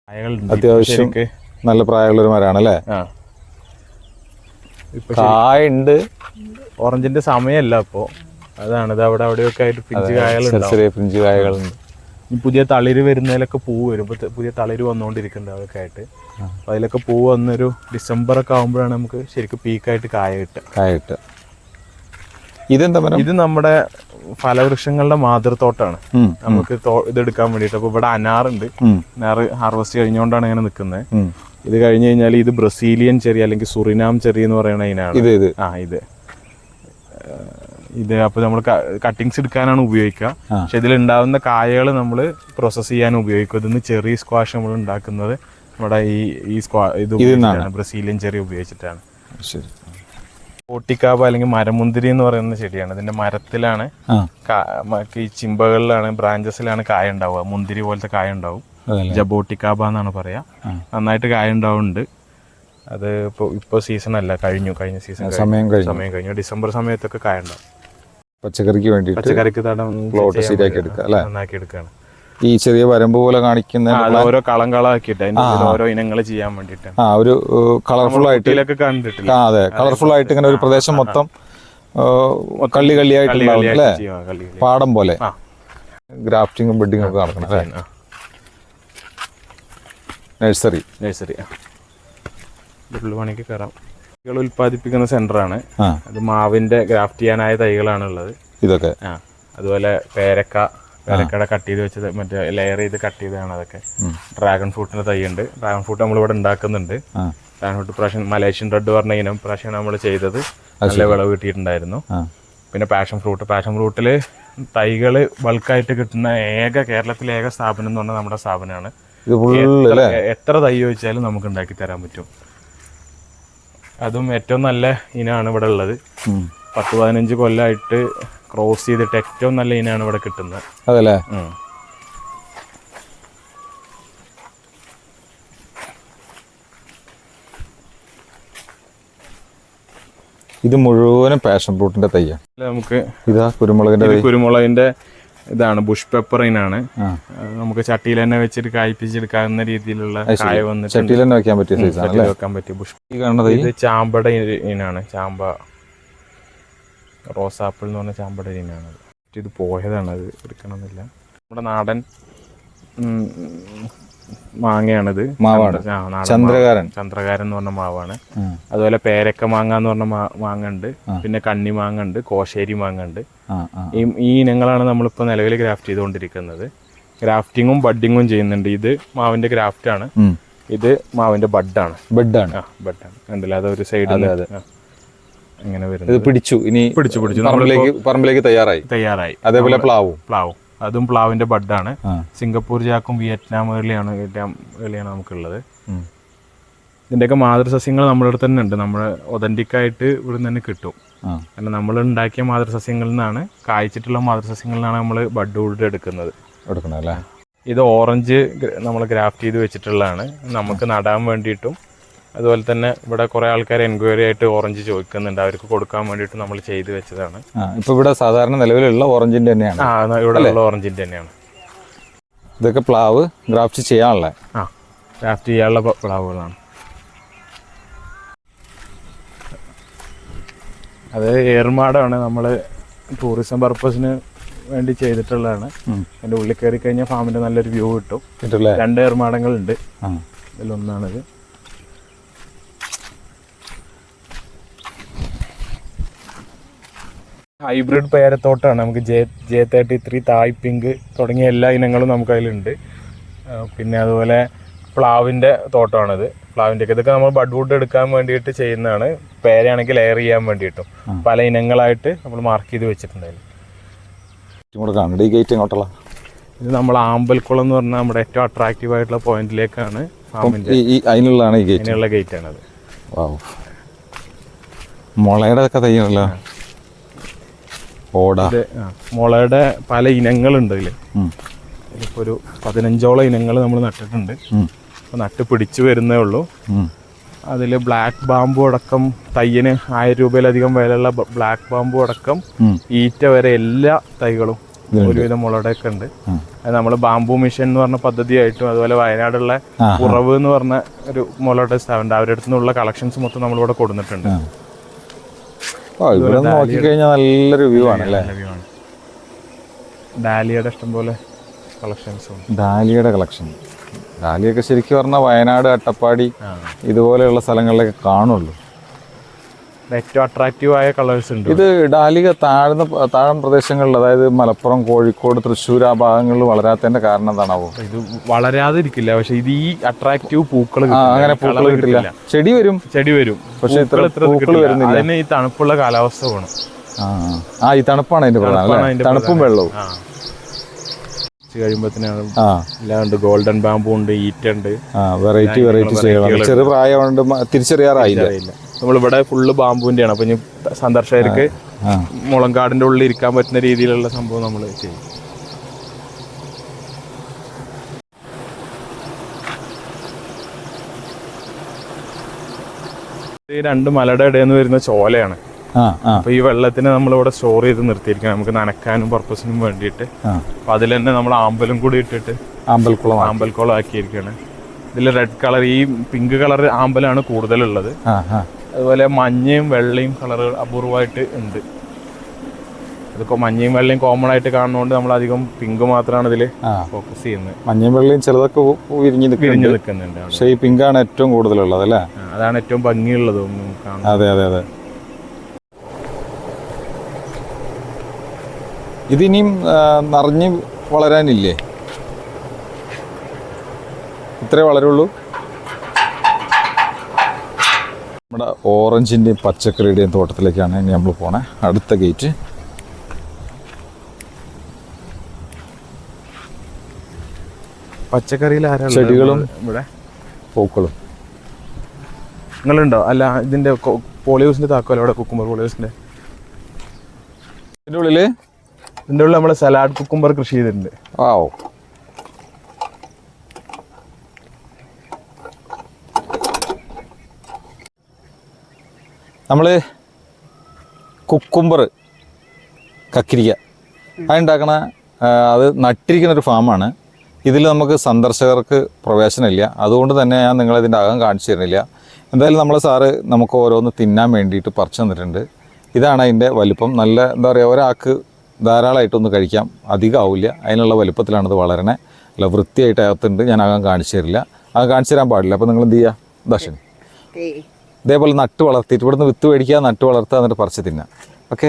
അത്യാവശ്യം നല്ല പ്രായമുള്ളൊരു മരമാണല്ലേ. കായുണ്ട്. ഓറഞ്ചിന്റെ സമയമല്ല അപ്പോ, അതാണ് ഇത് അവിടെ അവിടെയൊക്കെ ആയിട്ട് പിഞ്ചു കായകളുണ്ട്, ചെറിയ പിഞ്ചു കായകളുണ്ട്. പുതിയ തളിര് വരുന്നതിലൊക്കെ പൂവ് വരും. ഇപ്പൊ പുതിയ തളിര് വന്നുകൊണ്ടിരിക്കുന്നുണ്ട് അതൊക്കെ ആയിട്ട്. അതിലൊക്കെ പൂവ് വന്നൊരു ഡിസംബർ ഒക്കെ ആകുമ്പോഴാണ് നമുക്ക് ശരിക്കും പീക്കായിട്ട് കായ കിട്ടുക. ഇതെന്താ മരം? ഇത് നമ്മുടെ ഫലവൃക്ഷങ്ങളുടെ മാതൃത്തോട്ടാണ്. നമുക്ക് ഇതെടുക്കാൻ വേണ്ടിയിട്ട്. അപ്പൊ ഇവിടെ അനാറുണ്ട്. അനാറ് ഹാർവെസ്റ്റ് കഴിഞ്ഞുകൊണ്ടാണ് ഇങ്ങനെ നിൽക്കുന്നത്. ഇത് കഴിഞ്ഞ് കഴിഞ്ഞാൽ ഇത് ബ്രസീലിയൻ ചെറി അല്ലെങ്കിൽ സുറിനാം ചെറി എന്ന് പറയുന്ന ഇതിനാണ്. ഇത് അപ്പോൾ നമ്മൾ കട്ടിങ്സ് എടുക്കാനാണ് ഉപയോഗിക്കുക. പക്ഷെ ഇതിലുണ്ടാവുന്ന കായകൾ നമ്മൾ പ്രോസസ്സ് ചെയ്യാൻ ഉപയോഗിക്കും. ഇതിന്ന് ചെറിയ സ്ക്വാഷ് നമ്മൾ ഉണ്ടാക്കുന്നത് നമ്മുടെ ഇത് ബ്രസീലിയൻ ചെറി ഉപയോഗിച്ചിട്ടാണ്. പോട്ടിക്കാബ അല്ലെങ്കിൽ മരമുന്തിരി എന്ന് പറയുന്ന ചെടിയാണ്. ഇതിന്റെ മരത്തിലാണ് ഈ ചിമ്പകളിലാണ് ബ്രാഞ്ചസിലാണ് കായ ഉണ്ടാവുക. മുന്തിരി പോലത്തെ കായ ഉണ്ടാവും. ജബോട്ടിക്കാബ എന്നാണ് പറയാ. നന്നായിട്ട് കായ ഉണ്ടാവുന്നുണ്ട്. അത് ഇപ്പൊ സീസൺ അല്ല, കഴിഞ്ഞ സീസൺ സമയം കഴിഞ്ഞു. ഡിസംബർ സമയത്തൊക്കെ കായ ഉണ്ടാവും. പച്ചക്കറിക്ക് നന്നാക്കി എടുക്കുകയാണ്. ഈ ചെറിയ വരമ്പ് പോലെ കാണിക്കുന്ന ഓരോ കളാക്കിയിട്ട് ഓരോ ഇനങ്ങൾ ചെയ്യാൻ വേണ്ടിട്ട് ഒരു കളർഫുൾ ആയിട്ട് കണ്ടിട്ടില്ല. അതെ, കളർഫുൾ ആയിട്ട് ഇങ്ങനെ ഒരു പ്രദേശം മൊത്തം കള്ളിയായിട്ടുണ്ടാവും അല്ലേ, പാടം പോലെ. ഗ്രാഫ്റ്റിങ്ങും ബെഡിങ്ങും ഒക്കെ നടക്കണം അല്ലേ. നഴ്സറി പണിക്ക് കയറാം. തൈകൾ ഉൽപ്പാദിപ്പിക്കുന്ന സെന്ററാണ്. അത് മാവിന്റെ ഗ്രാഫ്റ്റ് ചെയ്യാനായ തൈകളാണ് ഉള്ളത് ഇതൊക്കെ. അതുപോലെ പേരക്കട കട്ട് ചെയ്ത് വെച്ചത്, മറ്റേ ലെയർ ചെയ്ത് കട്ട് ചെയ്തതാണ് അതൊക്കെ. ഡ്രാഗൺ ഫ്രൂട്ടിന്റെ തൈ ഉണ്ട്. ഡ്രാഗൺ ഫ്രൂട്ട് നമ്മളിവിടെ ഉണ്ടാക്കുന്നുണ്ട്. ഡ്രാഗൺ ഫ്രൂട്ട് പ്രാവശ്യം മലേഷ്യൻ റെഡ് പറഞ്ഞ ഇനം പ്രാവശ്യം നമ്മൾ ചെയ്തത് നല്ല വിളവ് കിട്ടിയിട്ടുണ്ടായിരുന്നു. പിന്നെ പാഷൻ ഫ്രൂട്ടിൽ തൈകൾ ബൾക്കായിട്ട് കിട്ടുന്ന കേരളത്തിലെ ഏക സ്ഥാപനം എന്ന് പറഞ്ഞാൽ നമ്മുടെ സ്ഥാപനമാണ്. എത്ര തൈ ചോദിച്ചാലും നമുക്ക് ഉണ്ടാക്കി തരാൻ പറ്റും. അതും ഏറ്റവും നല്ല ഇനമാണ് ഇവിടെ ഉള്ളത്. 10-15 കൊല്ലമായിട്ട് ക്രോസ് ചെയ്തിട്ട് ഏറ്റവും നല്ല ഇനമാണ് ഇവിടെ കിട്ടുന്നത്. അതല്ലേ. ഇത് മുഴുവനും പാഷൻ ഫ്രൂട്ടിന്റെ തയ്യാണ്. നമുക്ക് ഇതാ കുരുമുളകിന്റെ ഇതാണ്, ബുഷ് പെപ്പർ ഇനാണ്. നമുക്ക് ചട്ടിയിൽ തന്നെ വെച്ചിട്ട് കായ്പിച്ചെടുക്കാവുന്ന രീതിയിലുള്ള കായ വന്നിട്ട് ചട്ടിയിൽ തന്നെ വെക്കാൻ പറ്റിയ സൈസാണ് വെക്കാൻ പറ്റിയ ബുഷ്. ഇത് ചാമ്പട ഇനാണ്. റോസാപ്പിൾ എന്ന് പറഞ്ഞ ചാമ്പട ഇനാണ്. ഇത് പോയതാണ്, അത് എടുക്കണമെന്നില്ല. നമ്മുടെ നാടൻ മാങ്ങയാണിത്. മാവാണ്. ചന്ദ്രകാരൻ എന്ന് പറഞ്ഞ മാവാണ്. അതുപോലെ പേരക്ക മാങ്ങ എന്ന് പറഞ്ഞ മാങ്ങ ഉണ്ട്. പിന്നെ കണ്ണി മാങ്ങ ഉണ്ട്, കോശേരി മാങ്ങ ഉണ്ട്. ഈ ഇനങ്ങളാണ് നമ്മളിപ്പോൾ നിലവിൽ ഗ്രാഫ്റ്റ് ചെയ്തുകൊണ്ടിരിക്കുന്നത്. ഗ്രാഫ്റ്റിങ്ങും ബഡ്ഡിങ്ങും ചെയ്യുന്നുണ്ട്. ഇത് മാവിന്റെ ഗ്രാഫ്റ്റ് ആണ്. ഇത് മാവിന്റെ ബഡാണ്. കണ്ടില്ല, അതൊരു സൈഡിൽ ഇങ്ങനെ വരുന്നത്. പിടിച്ചു പറമ്പിലേക്ക് തയ്യാറായി. അതേപോലെ പ്ലാവും അതും പ്ലാവിന്റെ ബഡാണ്. സിംഗപ്പൂർ ജാക്കും വിയറ്റ്നാം ഏളിയാണ് നമുക്കുള്ളത്. ഇതിന്റെയൊക്കെ മാതൃസസ്യങ്ങൾ നമ്മുടെ അടുത്ത് തന്നെ ഉണ്ട്. നമ്മുടെ ഒതന്റിക് ആയിട്ട് ഇവിടെ തന്നെ കിട്ടും. കാരണം നമ്മൾ ഉണ്ടാക്കിയ മാതൃസസ്യങ്ങളിൽ നിന്നാണ്, കായ്ച്ചിട്ടുള്ള മാതൃസസ്യങ്ങളിൽ നിന്നാണ് നമ്മൾ ബഡ് വുഡ് എടുക്കുന്നത്. ഇത് ഓറഞ്ച് നമ്മൾ ഗ്രാഫ്റ്റ് ചെയ്ത് വെച്ചിട്ടുള്ളതാണ്. നമുക്ക് നടാൻ വേണ്ടിയിട്ടും അതുപോലെ തന്നെ ഇവിടെ കുറെ ആൾക്കാർ എൻക്വയറി ആയിട്ട് ഓറഞ്ച് ചോദിക്കുന്നുണ്ട്. അവർക്ക് കൊടുക്കാൻ വേണ്ടിയിട്ട് നമ്മൾ ചെയ്തു വെച്ചതാണ്. ഇപ്പൊ ഇവിടെ സാധാരണ നിലവിലുള്ള ഓറഞ്ചിന്റെ തന്നെയാണ്. ഇവിടെ ഉള്ള ഓറഞ്ചിന്റെ തന്നെയാണ്. ഇതൊക്കെ പ്ലാവ് ഗ്രാഫ്റ്റ് ചെയ്യാനുള്ള ഗ്രാഫ്റ്റ് ചെയ്യാനുള്ള പ്ലാവുകളാണ്. അത് ഏർമാടാണ്. നമ്മൾ ടൂറിസം പർപ്പസിന് വേണ്ടി ചെയ്തിട്ടുള്ളതാണ്. അതിന്റെ ഉള്ളിൽ കയറി കഴിഞ്ഞാൽ ഫാമിന്റെ നല്ലൊരു വ്യൂ കിട്ടും. 2 ഏർമാടങ്ങളുണ്ട്. ഇതിലൊന്നാണിത്. ഹൈബ്രിഡ് പേരത്തോട്ടാണ്. നമുക്ക് J33, തായ് പിങ്ക് തുടങ്ങിയ എല്ലാ ഇനങ്ങളും നമുക്ക് അതിലുണ്ട്. പിന്നെ അതുപോലെ പ്ലാവിൻ്റെ തോട്ടമാണിത്. പ്ലാവിൻ്റെയൊക്കെ ഇതൊക്കെ നമ്മൾ ബഡ് വുഡ് എടുക്കാൻ വേണ്ടിയിട്ട് ചെയ്യുന്നതാണ്. പേരയാണെങ്കിൽ ലെയർ ചെയ്യാൻ വേണ്ടിയിട്ടും പല ഇനങ്ങളായിട്ട് നമ്മൾ മാർക്ക് ചെയ്ത് വെച്ചിട്ടുണ്ടായിരുന്നു. ഇത് നമ്മൾ ആമ്പൽക്കുളം എന്ന് പറഞ്ഞാൽ നമ്മുടെ ഏറ്റവും അട്രാക്റ്റീവ് ആയിട്ടുള്ള പോയിന്റിലേക്കാണ് അതിനുള്ള ഗേറ്റ് ആണത്. മുളയുടെ തയ്യണല്ലോ. മുളയുടെ പല ഇനങ്ങളുണ്ട് ഇതിൽ. ഇതിപ്പോൾ ഒരു 15ഓളം ഇനങ്ങൾ നമ്മൾ നട്ടിട്ടുണ്ട്. അപ്പോൾ നട്ട് പിടിച്ചു വരുന്നേ ഉള്ളൂ. അതിൽ ബ്ലാക്ക് ബാമ്പു അടക്കം തയ്യന് 1000 രൂപയിലധികം വിലയുള്ള ബ്ലാക്ക് ബാമ്പു അടക്കം ഈറ്റ വരെ എല്ലാ തൈകളും ഒരുവിധം മുളയുടെയൊക്കെ ഉണ്ട്. അത് നമ്മൾ ബാംബു മിഷൻ എന്ന് പറഞ്ഞ പദ്ധതിയായിട്ടും അതുപോലെ വയനാടുള്ള ഉറവ് എന്ന് പറഞ്ഞ ഒരു മുളയുടെ സ്ഥാപനം അവരുടെ അടുത്ത് നിന്നുള്ള കളക്ഷൻസ് മൊത്തം നമ്മളിവിടെ കൊടുത്തിട്ടുണ്ട്. ഇവിടെ നോക്കിക്കഴിഞ്ഞാൽ നല്ലൊരു വ്യൂ ആണ് അല്ലേ? ഡാലിയുടെ ഇഷ്ടംപോലെ കളക്ഷൻസ് ഉണ്ട്. ഡാലിയുടെ കളക്ഷൻ, ഡാലിയൊക്കെ ശരിക്കും പറഞ്ഞാൽ വയനാട്, അട്ടപ്പാടി ഇതുപോലെയുള്ള സ്ഥലങ്ങളിലൊക്കെ കാണുള്ളൂ. ഏറ്റവും അട്രാക്റ്റീവായ കളേഴ്സ് ഉണ്ട്. ഇത് ഡാലിക താഴം പ്രദേശങ്ങളിൽ, അതായത് മലപ്പുറം, കോഴിക്കോട്, തൃശ്ശൂർ ആ ഭാഗങ്ങളിൽ വളരാത്തതിന്റെ കാരണം എന്താണാവോ? ഇത് വളരാതിരിക്കില്ല, പക്ഷെ ഇത് ഈ അട്രാക്റ്റീവ് പൂക്കൾ അങ്ങനെ പൂക്കൾ കിട്ടില്ല. ചെടി വരും പക്ഷെ പൂക്കൾ വരുന്നില്ല. അതിന് ഈ തണുപ്പുള്ള കാലാവസ്ഥ വേണം. ഈ തണുപ്പാണ് അതിന്റെ പ്രധാനം, തണുപ്പും വെള്ളവും. കഴിയുമ്പോഴത്തേനാണ് ഗോൾഡൻ ബാമ്പു ഉണ്ട്, ഈറ്റ ഉണ്ട്, വെറൈറ്റി ചെയ്യണം. ചെറു പ്രായമുണ്ട്, തിരിച്ചറിയാറായില്ല. നമ്മളിവിടെ ഫുള്ള് ബാമ്പുവിന്റെ ആണ്. അപ്പൊ ഇനി സന്ദർശകർക്ക് മുളങ്കാടിന്റെ ഉള്ളിൽ ഇരിക്കാൻ പറ്റുന്ന രീതിയിലുള്ള സംഭവം നമ്മൾ ചെയ്യും. ഈ രണ്ട് മലയുടെ ഇടയിൽ നിന്ന് വരുന്ന ചോലയാണ്. അപ്പൊ ഈ വെള്ളത്തിനെ നമ്മളിവിടെ സ്റ്റോർ ചെയ്ത് നിർത്തിയിരിക്കണം, നമുക്ക് നനക്കാനും പർപ്പസിനും വേണ്ടിയിട്ട്. അപ്പൊ അതിൽ തന്നെ നമ്മൾ ആമ്പലും കൂടി ഇട്ടിട്ട് ആമ്പൽക്കുളം ആക്കിയിരിക്കുകയാണ്. ഇതിൽ റെഡ് കളർ, ഈ പിങ്ക് കളർ ആമ്പലാണ് കൂടുതലുള്ളത്. അതുപോലെ മഞ്ഞയും വെള്ളയും കളർ അപൂർവമായിട്ട് ഉണ്ട്. അതൊക്കെ മഞ്ഞയും വെള്ളയും കോമൺ ആയിട്ട് കാണുന്നതുകൊണ്ട് നമ്മൾ അധികം പിങ്ക് മാത്രമാണ് ഇതിൽ ഫോക്കസ് ചെയ്യുന്നത്. മഞ്ഞയും വെള്ളയും ചിലതൊക്കെ വിരിഞ്ഞ് നിൽക്കുന്നുണ്ട്, പക്ഷേ ഈ പിങ്കാണ് ഏറ്റവും കൂടുതലുള്ളത് അല്ലേ? അതാണ് ഏറ്റവും ഭംഗിയുള്ളത്. അതെ അതെ അതെ. ഇതിനിയും നിറഞ്ഞ് വളരാനില്ലേ? ഇത്രേ വളരുള്ളൂ? നമ്മുടെ ഓറഞ്ചിൻ്റെയും പച്ചക്കറിയുടെയും തോട്ടത്തിലേക്കാണ് ഇനി നമ്മൾ പോണേ. അടുത്ത ഗേറ്റ്. പച്ചക്കറിയിൽ ചെടികളും ഇവിടെ പൂക്കളും. നിങ്ങളുണ്ടോ? അല്ല, ഇതിന്റെ പോളിഹൗസിന്റെ താക്കോൽ അവിടെ, കുക്കുംബർ പോളിഹൗസിന്റെ ഇതിൻ്റെ ഉള്ളിൽ നമ്മൾ സലാഡ് കുക്കുംബർ കൃഷി ചെയ്തിട്ടുണ്ട്. നമ്മൾ കുക്കുംബർ, കക്കിരിക്ക അതുണ്ടാക്കണ, അത് നട്ടിരിക്കുന്ന ഒരു ഫാമാണ്. ഇതിൽ നമുക്ക് സന്ദർശകർക്ക് പ്രവേശനമില്ല, അതുകൊണ്ട് തന്നെ ഞാൻ നിങ്ങളിതിൻ്റെ അകം കാണിച്ചു തരുന്നില്ല. എന്തായാലും നമ്മളെ സാറ് നമുക്ക് ഓരോന്ന് തിന്നാൻ വേണ്ടിയിട്ട് പറിച്ചു തന്നിട്ടുണ്ട്. ഇതാണ് അതിൻ്റെ വലിപ്പം. നല്ല എന്താ പറയുക, ഒരാൾക്ക് ധാരാളമായിട്ടൊന്ന് കഴിക്കാം, അധികം ആവില്ല. അതിനുള്ള വലിപ്പത്തിലാണിത് വളരണേ. അല്ല, വൃത്തിയായിട്ട് അകത്തുണ്ട്. ഞാൻ അകം കാണിച്ചു തരില്ല, അകം കാണിച്ചു തരാൻ പാടില്ല. അപ്പോൾ നിങ്ങൾ എന്ത് ചെയ്യുക, ദർശനം ഇതേപോലെ നട്ട് വളർത്തിയിട്ട് ഇവിടുന്ന് വിത്ത് മേടിക്കുക, നട്ട് വളർത്തുക, എന്നിട്ട് പറിച്ച് തിന്നാം. ഓക്കെ.